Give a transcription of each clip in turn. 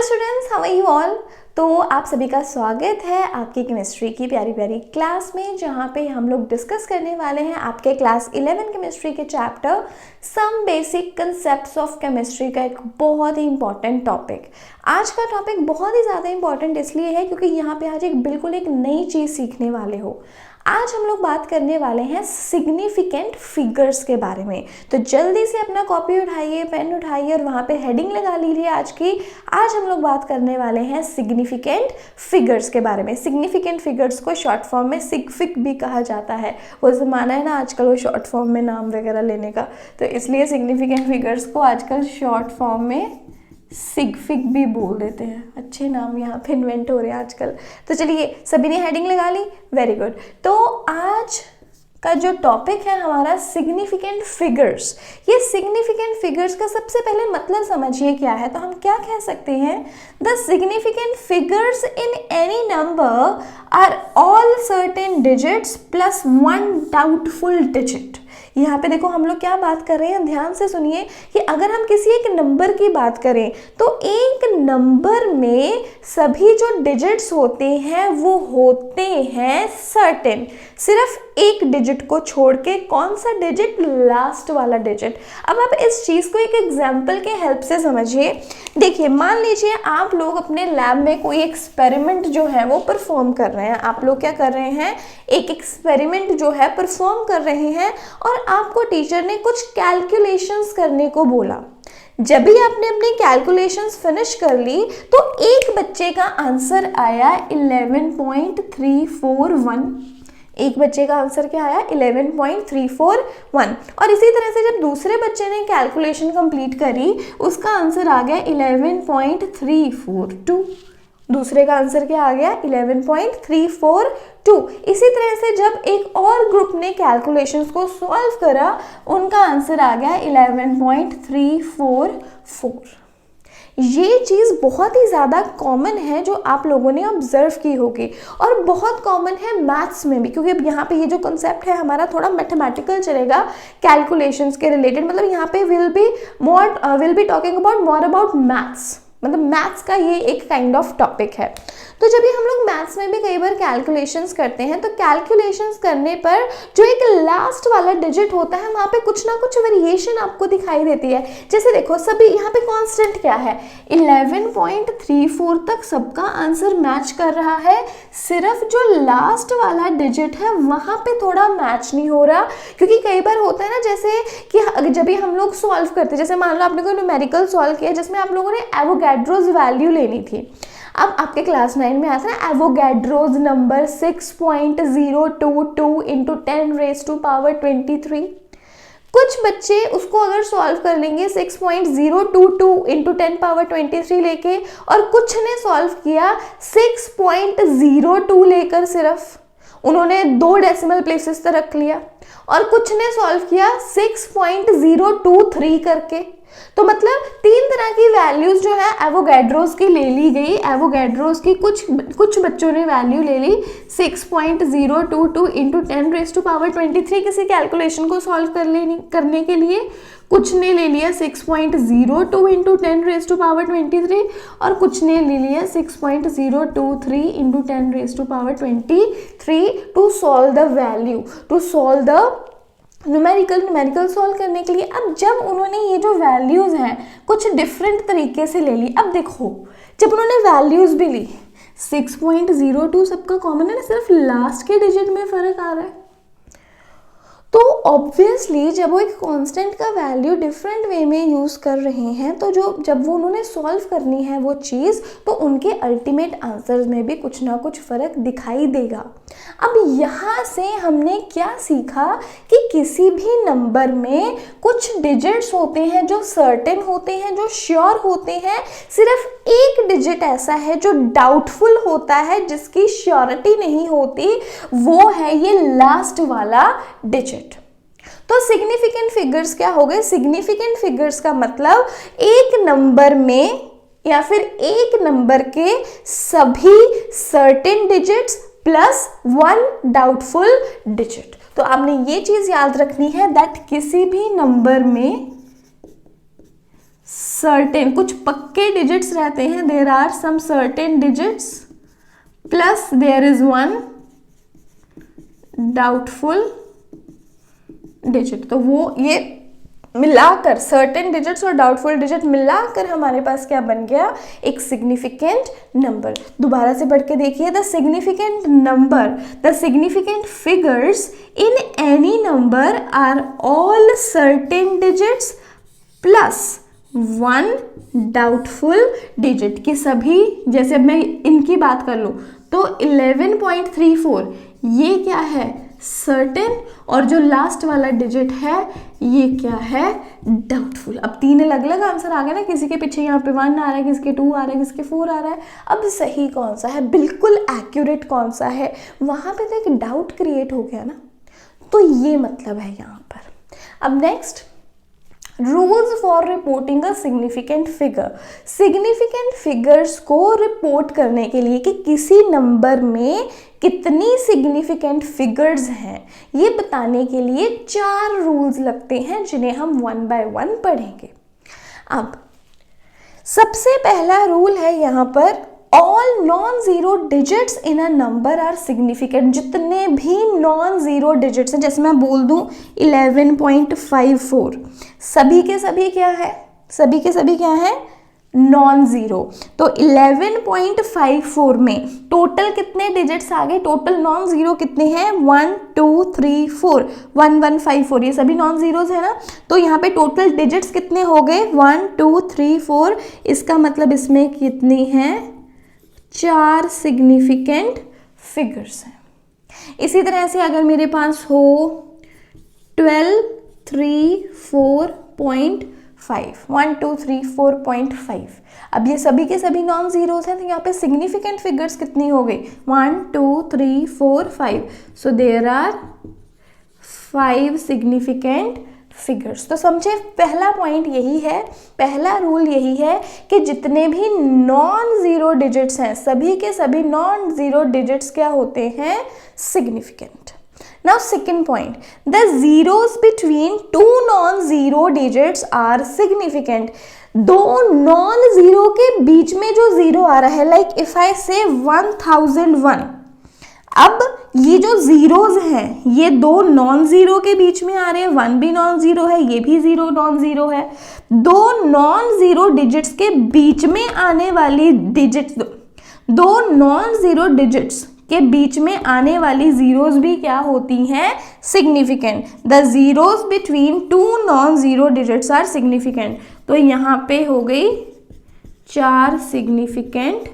Students, how are you all. तो आप सभी का स्वागत है आपकी केमिस्ट्री की प्यारी प्यारी क्लास में, जहाँ पे हम लोग डिस्कस करने वाले हैं आपके क्लास 11 केमिस्ट्री के chapter some basic concepts of chemistry का एक बहुत ही इंपॉर्टेंट टॉपिक। आज का टॉपिक बहुत ही ज़्यादा इंपॉर्टेंट इसलिए है क्योंकि यहाँ पे आज बिल्कुल एक नई चीज़ सीखने वाले हो। आज हम लोग बात करने वाले हैं सिग्निफिकेंट फिगर्स के बारे में। तो जल्दी से अपना कॉपी उठाइए, पेन उठाइए और वहाँ पे हेडिंग लगा लीजिए आज की। आज हम लोग बात करने वाले हैं सिग्निफिकेंट फिगर्स के बारे में। सिग्निफिकेंट फिगर्स को शॉर्ट फॉर्म में सिग्फिक भी कहा जाता है। वो ज़माना है ना आजकल वो शॉर्ट फॉर्म में नाम वगैरह लेने का, तो इसलिए सिग्निफिकेंट फिगर्स को आजकल शॉर्ट फॉर्म में सिग्फिक भी बोल देते हैं। अच्छे नाम यहाँ पे इन्वेंट हो रहे हैं आजकल। तो चलिए, सभी ने हेडिंग लगा ली, वेरी गुड। तो आज का जो टॉपिक है हमारा सिग्निफिकेंट फिगर्स। ये सिग्निफिकेंट फिगर्स का सबसे पहले मतलब समझिए क्या है। तो हम क्या कह सकते हैं, the significant figures in any number are all certain digits plus one doubtful digit. यहाँ पे देखो हम लोग क्या बात कर रहे हैं, ध्यान से सुनिए कि अगर हम किसी एक नंबर की बात करें तो एक नंबर में सभी जो डिजिट्स होते हैं वो होते हैं सर्टेन। सिर्फ एक डिजिट को छोड़ के, कौन सा डिजिट? लास्ट वाला डिजिट। अब आप इस चीज़ को एक एग्जाम्पल के हेल्प से समझिए। देखिए, मान लीजिए आप लोग अपने लैब में कोई एक्सपेरिमेंट जो है वो परफॉर्म कर रहे हैं। आप लोग क्या कर रहे हैं, एक एक्सपेरिमेंट जो है परफॉर्म कर रहे हैं और आपको टीचर ने कुछ कैलकुलेशंस करने को बोला। जब भी आपने अपनी कैलकुलेशंस फिनिश कर ली तो एक बच्चे का आंसर आया 11.341। एक बच्चे का आंसर क्या आया? 11.341। और इसी तरह से जब दूसरे बच्चे ने कैलकुलेशन कंप्लीट करी, उसका आंसर आ गया 11.342। दूसरे का आंसर क्या आ गया? 11.342। इसी तरह से जब एक और ग्रुप ने कैलकुलेशंस को सॉल्व करा, उनका आंसर आ गया 11.344। ये चीज़ बहुत ही ज़्यादा कॉमन है जो आप लोगों ने ऑब्जर्व की होगी और बहुत कॉमन है मैथ्स में भी, क्योंकि अब यहाँ पे ये जो कंसेप्ट है हमारा थोड़ा मैथमेटिकल चलेगा कैलकुलेशंस के रिलेटेड। मतलब यहाँ पे will be talking about more about maths, मतलब मैथ्स का ये एक काइंड ऑफ टॉपिक है। तो जब भी हम लोग मैथ्स में भी कई बार कैलकुलेशंस करते हैं तो कैलकुलेशंस करने पर जो एक लास्ट वाला डिजिट होता है वहाँ पे कुछ ना कुछ वेरिएशन आपको दिखाई देती है। जैसे देखो, सभी यहाँ पे कांस्टेंट क्या है? 11.34 तक सबका आंसर मैच कर रहा है। सिर्फ जो लास्ट वाला डिजिट है वहाँ पे थोड़ा मैच नहीं हो रहा, क्योंकि कई बार होता है ना, जैसे कि जब भी हम लोग सॉल्व करते हैं, जैसे मान लो आपने कोई न्यूमेरिकल सॉल्व किया जिसमें आप लोगों ने एवोगैड्रोज वैल्यू लेनी थी। अब आपके क्लास 9 में आता है ना एवोगैड्रोज नंबर 6.022 इंटू 10⁻23। कुछ बच्चे उसको अगर सॉल्व कर लेंगे 6.022 इंटू 10⁻23 लेके, और कुछ ने सॉल्व किया 6.02 लेकर, सिर्फ उन्होंने 2 डेसिमल प्लेसेस तक रख लिया, और कुछ ने सॉल्व किया 6.023 करके। तो मतलब 3 तरह की वैल्यूज जो है एवोगैड्रोज की ले ली गई। एवोगैड्रोज की कुछ बच्चों ने वैल्यू ले ली 6.022 इंटू 10⁻23 किसी कैलकुलेशन को सॉल्व करने के लिए। कुछ ने ले लिया 6.02 इंटू 10⁻23 और कुछ ने ले लिया 6.023 into 10⁻23 to solve the value, to solve the numerical solve करने के लिए। अब जब उन्होंने ये जो वैल्यूज़ हैं कुछ डिफरेंट तरीके से ले ली। अब देखो, जब उन्होंने वैल्यूज़ भी ली 6.02 सबका कॉमन है ना, सिर्फ लास्ट के डिजिट में फ़र्क आ रहा है। तो ऑब्वियसली जब वो एक कांस्टेंट का वैल्यू डिफरेंट वे में यूज़ कर रहे हैं, तो जब वो उन्होंने सॉल्व करनी है वो चीज़, तो उनके अल्टीमेट आंसर्स में भी कुछ ना कुछ फ़र्क दिखाई देगा। अब यहाँ से हमने क्या सीखा कि किसी भी नंबर में कुछ डिजिट्स होते हैं जो सर्टेन होते हैं, जो श्योर होते हैं। सिर्फ एक डिजिट ऐसा है जो डाउटफुल होता है, जिसकी श्योरिटी नहीं होती, वो है ये लास्ट वाला डिजिट। तो सिग्निफिकेंट फिगर्स क्या हो गए? सिग्निफिकेंट फिगर्स का मतलब एक नंबर में या फिर एक नंबर के सभी certain digits plus 1 doubtful digit. तो आपने ये चीज याद रखनी है दैट किसी भी नंबर में सर्टेन, कुछ पक्के डिजिट्स रहते हैं, there are some certain digits plus there is one doubtful digit. तो वो ये मिलाकर सर्टेन डिजिट्स और डाउटफुल डिजिट मिलाकर हमारे पास क्या बन गया, एक सिग्निफिकेंट नंबर। दोबारा से पढ़ के देखिए, the significant number, the significant figures in any number are all certain digits plus one doubtful digit. कि सभी, जैसे अब मैं इनकी बात कर लूँ तो 11.34 ये क्या है, सर्टेन, और जो लास्ट वाला डिजिट है ये क्या है, डाउटफुल। अब 3 अलग अलग आंसर आ गए ना, किसी के पीछे यहाँ पे 1 आ रहा है, किसी के 2 आ रहा है, किसी के 4 आ रहा है। अब सही कौन सा है, बिल्कुल एक्यूरेट कौन सा है, वहाँ पे तो एक डाउट क्रिएट हो गया ना, तो ये मतलब है यहाँ पर। अब next, rules for reporting a significant figure. Significant figures को रिपोर्ट करने के लिए कि किसी नंबर में कितनी सिग्निफिकेंट फिगर्स हैं, ये बताने के लिए 4 रूल्स लगते हैं, जिन्हें हम 1 बाय 1 पढ़ेंगे। अब सबसे पहला रूल है यहाँ पर, all non zero digits in a number are significant. जितने भी नॉन जीरो डिजिट्स हैं, जैसे मैं बोल दूं 11.54, सभी के सभी क्या है, सभी के सभी क्या है, नॉन जीरो। तो 11.54 में टोटल कितने डिजिट्स आ गए, टोटल नॉन जीरो कितने हैं, 1 2 3 4, 1154, ये सभी नॉन जीरोज है ना। तो यहाँ पे टोटल डिजिट्स कितने हो गए, 1 2 3 4। इसका मतलब इसमें कितनी हैं, 4 सिग्निफिकेंट फिगर्स हैं। इसी तरह से अगर मेरे पास हो 12 3 4.5, 1 2 3 4.5, अब ये सभी के सभी नॉन जीरोस हैं, तो यहाँ पे सिग्निफिकेंट फिगर्स कितनी हो गई, 1 2 3 4 5। So there are 5 significant figures. तो समझे, पहला पॉइंट यही है, पहला रूल यही है कि जितने भी नॉन जीरो डिजिट्स हैं, सभी के सभी नॉन जीरो डिजिट्स क्या होते हैं, significant. Now second point, the zeros between 2 non zero digits are significant. 2 non zero के बीच में जो जीरो आ रहा है, लाइक इफ आई से 1001, अब ये जो जीरोज हैं ये 2 नॉन जीरो के बीच में आ रहे हैं, 1 भी नॉन जीरो है, ये भी 0 नॉन जीरो है। 2 नॉन जीरो डिजिट्स के बीच में आने वाली डिजिट्स, 2 नॉन जीरो डिजिट्स के बीच में आने वाली जीरोज भी क्या होती हैं, significant. The zeros between 2 non zero digits are significant. तो यहाँ पे हो गई 4 सिग्निफिकेंट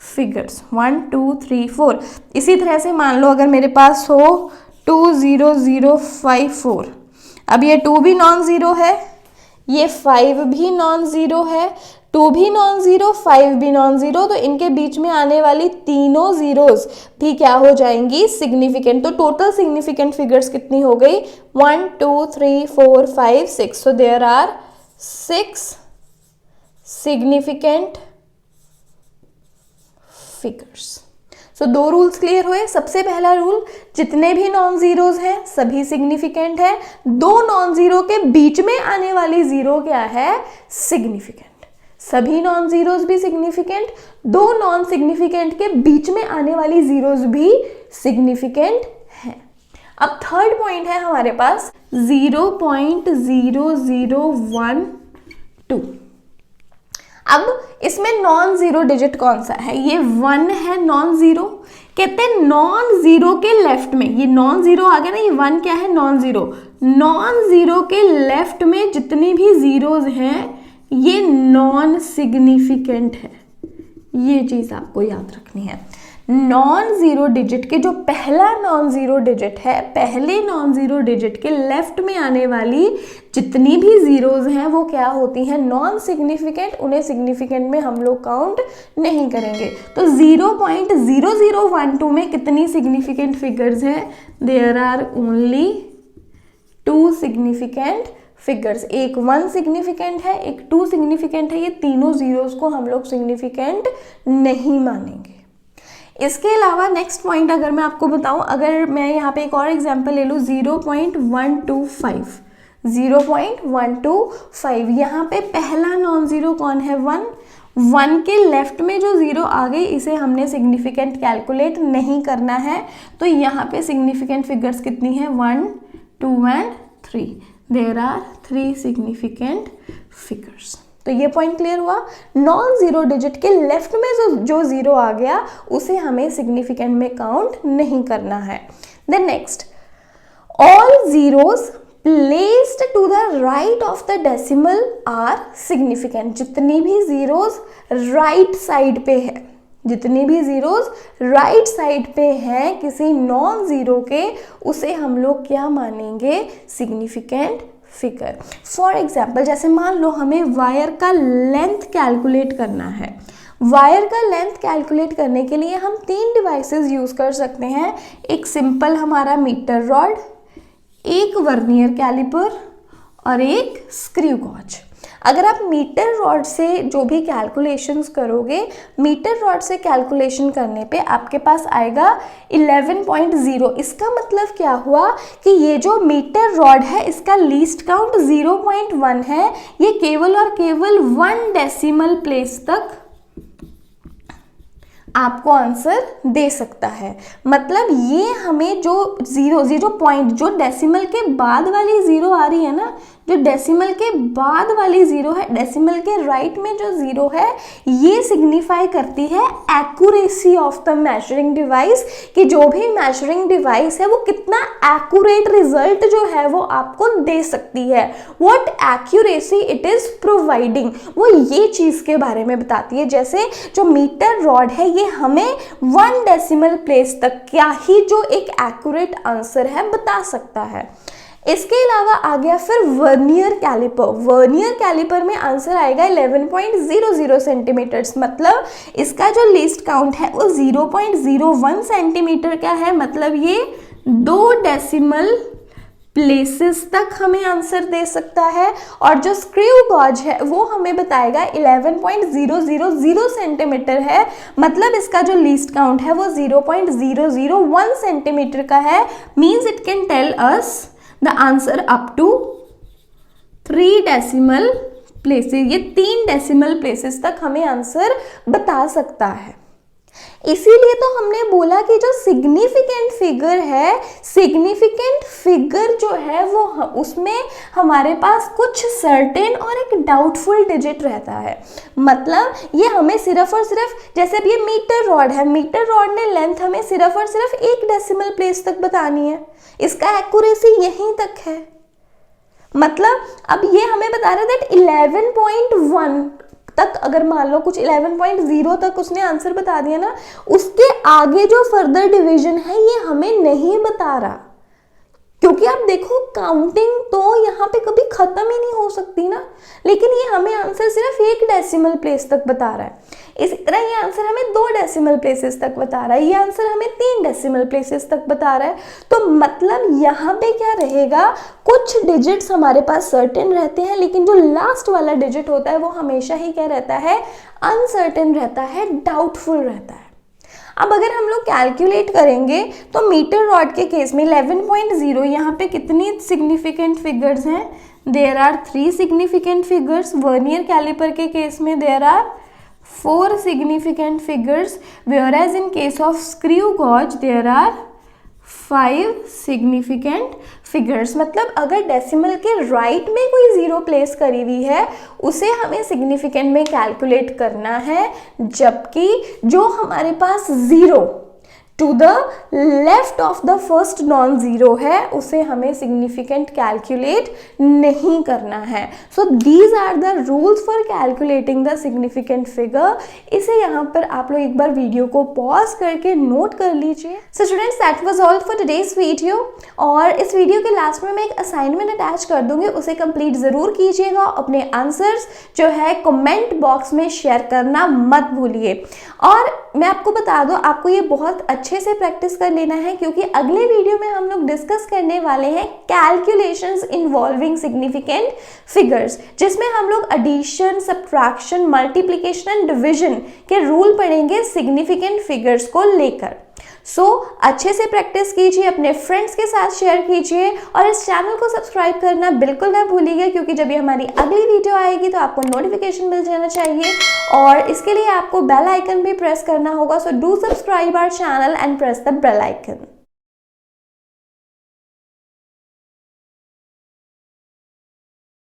फिगर्स, 1 2 3 4। इसी तरह से मान लो अगर मेरे पास हो 20054, अब ये 2 भी नॉन जीरो है, ये 5 भी नॉन जीरो है, 2 भी नॉन जीरो, 5 भी नॉन जीरो, तो इनके बीच में आने वाली तीनों जीरोस भी क्या हो जाएंगी, सिग्निफिकेंट। तो टोटल सिग्निफिकेंट फिगर्स कितनी हो गई, 1 2 3 4 5 6। So there are 6 significant figures. So 2 rules clear हुए। सबसे पहला रूल, जितने भी नॉन जीरोज हैं सभी सिग्निफिकेंट है, 2 नॉन जीरो के बीच में आने वाली जीरो क्या है, सिग्निफिकेंट। सभी नॉन जीरोज भी सिग्निफिकेंट, 2 नॉन सिग्निफिकेंट के बीच में आने वाली जीरोज भी सिग्निफिकेंट है। अब थर्ड पॉइंट है हमारे पास 0.0012। अब इसमें नॉन जीरो डिजिट कौन सा है, ये 1 है नॉन जीरो। कहते हैं नॉन जीरो के लेफ्ट में, ये नॉन जीरो आ गया ना, ये 1 क्या है, नॉन जीरो। नॉन जीरो के लेफ्ट में जितनी भी जीरोज हैं ये नॉन सिग्निफिकेंट है। ये चीज आपको याद रखनी है। नॉन जीरो डिजिट के जो पहला नॉन जीरो डिजिट है, पहले नॉन जीरो डिजिट के लेफ्ट में आने वाली जितनी भी जीरोज हैं वो क्या होती हैं, नॉन सिग्निफिकेंट। उन्हें सिग्निफिकेंट में हम लोग काउंट नहीं करेंगे। तो 0.0012 में कितनी सिग्निफिकेंट फिगर्स हैं, there are only 2 significant figures. एक 1 सिग्निफिकेंट है, एक 2 सिग्निफिकेंट है। ये तीनों जीरोस को हम लोग सिग्निफिकेंट नहीं मानेंगे। इसके अलावा नेक्स्ट पॉइंट अगर मैं आपको बताऊं, अगर मैं यहाँ पे एक और एग्जांपल ले लूँ 0.125, 0.125। यहाँ पे पहला नॉन ज़ीरो कौन है? 1। 1 के लेफ्ट में जो ज़ीरो आ गई इसे हमने सिग्निफिकेंट कैलकुलेट नहीं करना है, तो यहाँ पे सिग्निफिकेंट फिगर्स कितनी है? 1, 2 and 3। There are 3 significant figures. तो ये पॉइंट क्लियर हुआ। नॉन ज़ीरो डिजिट के लेफ्ट में जो ज़ीरो आ गया उसे हमें सिग्निफिकेंट में काउंट नहीं करना है। Then next, all zeros placed to the right of the decimal are significant. जितनी भी ज़ीरोज़ राइट साइड पे है, जितनी भी ज़ीरोज़ राइट साइड पे हैं किसी नॉन ज़ीरो के, उसे हम लोग क्या मानेंगे? Significant figure. फॉर एग्जाम्पल, जैसे मान लो हमें वायर का लेंथ कैलकुलेट करना है। वायर का लेंथ कैलकुलेट करने के लिए हम 3 डिवाइसेस यूज़ कर सकते हैं। एक सिंपल हमारा मीटर रॉड, एक वर्नियर कैलिपर और एक स्क्रू गॉज। अगर आप मीटर रॉड से जो भी कैलकुलेशंस करोगे, मीटर रॉड से कैलकुलेशन करने पे आपके पास आएगा 11.0। इसका मतलब क्या हुआ कि ये जो मीटर रॉड है इसका लीस्ट काउंट 0.1 है। ये केवल और केवल 1 डेसिमल प्लेस तक आपको आंसर दे सकता है। मतलब ये हमें जो ज़ीरो पॉइंट, जो डेसिमल के बाद वाली ज़ीरो आ रही है ना, जो डेसिमल के बाद वाली ज़ीरो है, डेसिमल के राइट में जो ज़ीरो है, ये सिग्निफाई करती है accuracy of the measuring device, कि जो भी मेजरिंग डिवाइस है वो कितना एक्यूरेट रिजल्ट जो है वो आपको दे सकती है। What accuracy it is providing, वो ये चीज़ के बारे में बताती है। जैसे जो मीटर रॉड है ये हमें 1 डेसिमल प्लेस तक क्या ही जो एक एक्यूरेट आंसर है बता सकता है। इसके अलावा आ गया फिर वर्नियर कैलिपर। वर्नियर कैलिपर में आंसर आएगा 11.00 सेंटीमीटर्स। मतलब इसका जो लीस्ट काउंट है वो 0.01 सेंटीमीटर का है। मतलब ये 2 डेसिमल प्लेसेस तक हमें आंसर दे सकता है। और जो स्क्रू गॉज है वो हमें बताएगा 11.000 सेंटीमीटर है। मतलब इसका जो लीस्ट काउंट है वो 0.001 सेंटीमीटर का है। Means it can tell us the answer up to 3 decimal places. ये 3 डेसिमल प्लेसेस तक हमें आंसर बता सकता है। इसीलिए तो हमने बोला कि जो सिग्निफिकेंट फिगर है, सिग्निफिकेंट फिगर जो है वो उसमें हमारे पास कुछ सर्टेन और एक डाउटफुल डिजिट रहता है। मतलब ये हमें सिर्फ और सिर्फ, जैसे अब ये मीटर रॉड है, मीटर रॉड ने लेंथ हमें सिर्फ और सिर्फ 1 डेसिमल प्लेस तक बतानी है, इसका एक्यूरेसी यहीं तक है। मतलब अब ये हमें बता रहा है दैट 11.1 तक, अगर मान लो कुछ 11.0 तक उसने आंसर बता दिया ना, उसके आगे जो फर्दर डिवीजन है ये हमें नहीं बता रहा। क्योंकि आप देखो काउंटिंग तो यहाँ पे कभी खत्म ही नहीं हो सकती ना, लेकिन ये हमें आंसर सिर्फ 1 डेसिमल प्लेस तक बता रहा है। इसी तरह ये आंसर हमें 2 डेसिमल प्लेसेस तक बता रहा है, ये आंसर हमें 3 डेसिमल प्लेसेस तक बता रहा है। तो मतलब यहाँ पे क्या रहेगा, कुछ डिजिट्स हमारे पास सर्टेन रहते हैं, लेकिन जो लास्ट वाला डिजिट होता है वो हमेशा ही क्या रहता है, अनसर्टेन रहता है, डाउटफुल रहता है। अब अगर हम लोग कैलकुलेट करेंगे तो मीटर रॉड के केस में 11.0, यहाँ पे कितनी सिग्निफिकेंट फिगर्स हैं? There are 3 significant figures. Vernier calliper के केस में there are 4 significant figures, whereas in case of screw gauge there are 5 significant figures। मतलब अगर डेसिमल के राइट में कोई ज़ीरो प्लेस करी हुई है उसे हमें सिग्निफिकेंट में कैलकुलेट करना है, जबकि जो हमारे पास zero to the left of the first non zero है उसे हमें सिग्निफिकेंट कैलकुलेट नहीं करना है। So these are the rules for calculating the significant figure. इसे यहाँ पर आप लोग एक बार वीडियो को पॉज करके नोट कर लीजिए। So students, that was all for today's video. और इस वीडियो के लास्ट में मैं एक असाइनमेंट अटैच कर दूंगी, उसे कंप्लीट ज़रूर कीजिएगा। अपने आंसर्स जो है कमेंट बॉक्स में शेयर करना मत भूलिए। और मैं आपको बता दूं, आपको ये बहुत अच्छे से प्रैक्टिस कर लेना है, क्योंकि अगले वीडियो में हम लोग डिस्कस करने वाले हैं कैलकुलेशंस इन्वॉल्विंग सिग्निफिकेंट फिगर्स, जिसमें हम लोग addition, subtraction, multiplication and division के रूल पढ़ेंगे सिग्निफिकेंट फिगर्स को लेकर। सो अच्छे से प्रैक्टिस कीजिए, अपने फ्रेंड्स के साथ शेयर कीजिए और इस चैनल को सब्सक्राइब करना बिल्कुल ना भूलिएगा, क्योंकि जब ये हमारी अगली वीडियो आएगी तो आपको नोटिफिकेशन मिल जाना चाहिए और इसके लिए आपको बेल आइकन भी प्रेस करना होगा। So do subscribe our channel and press the bell icon.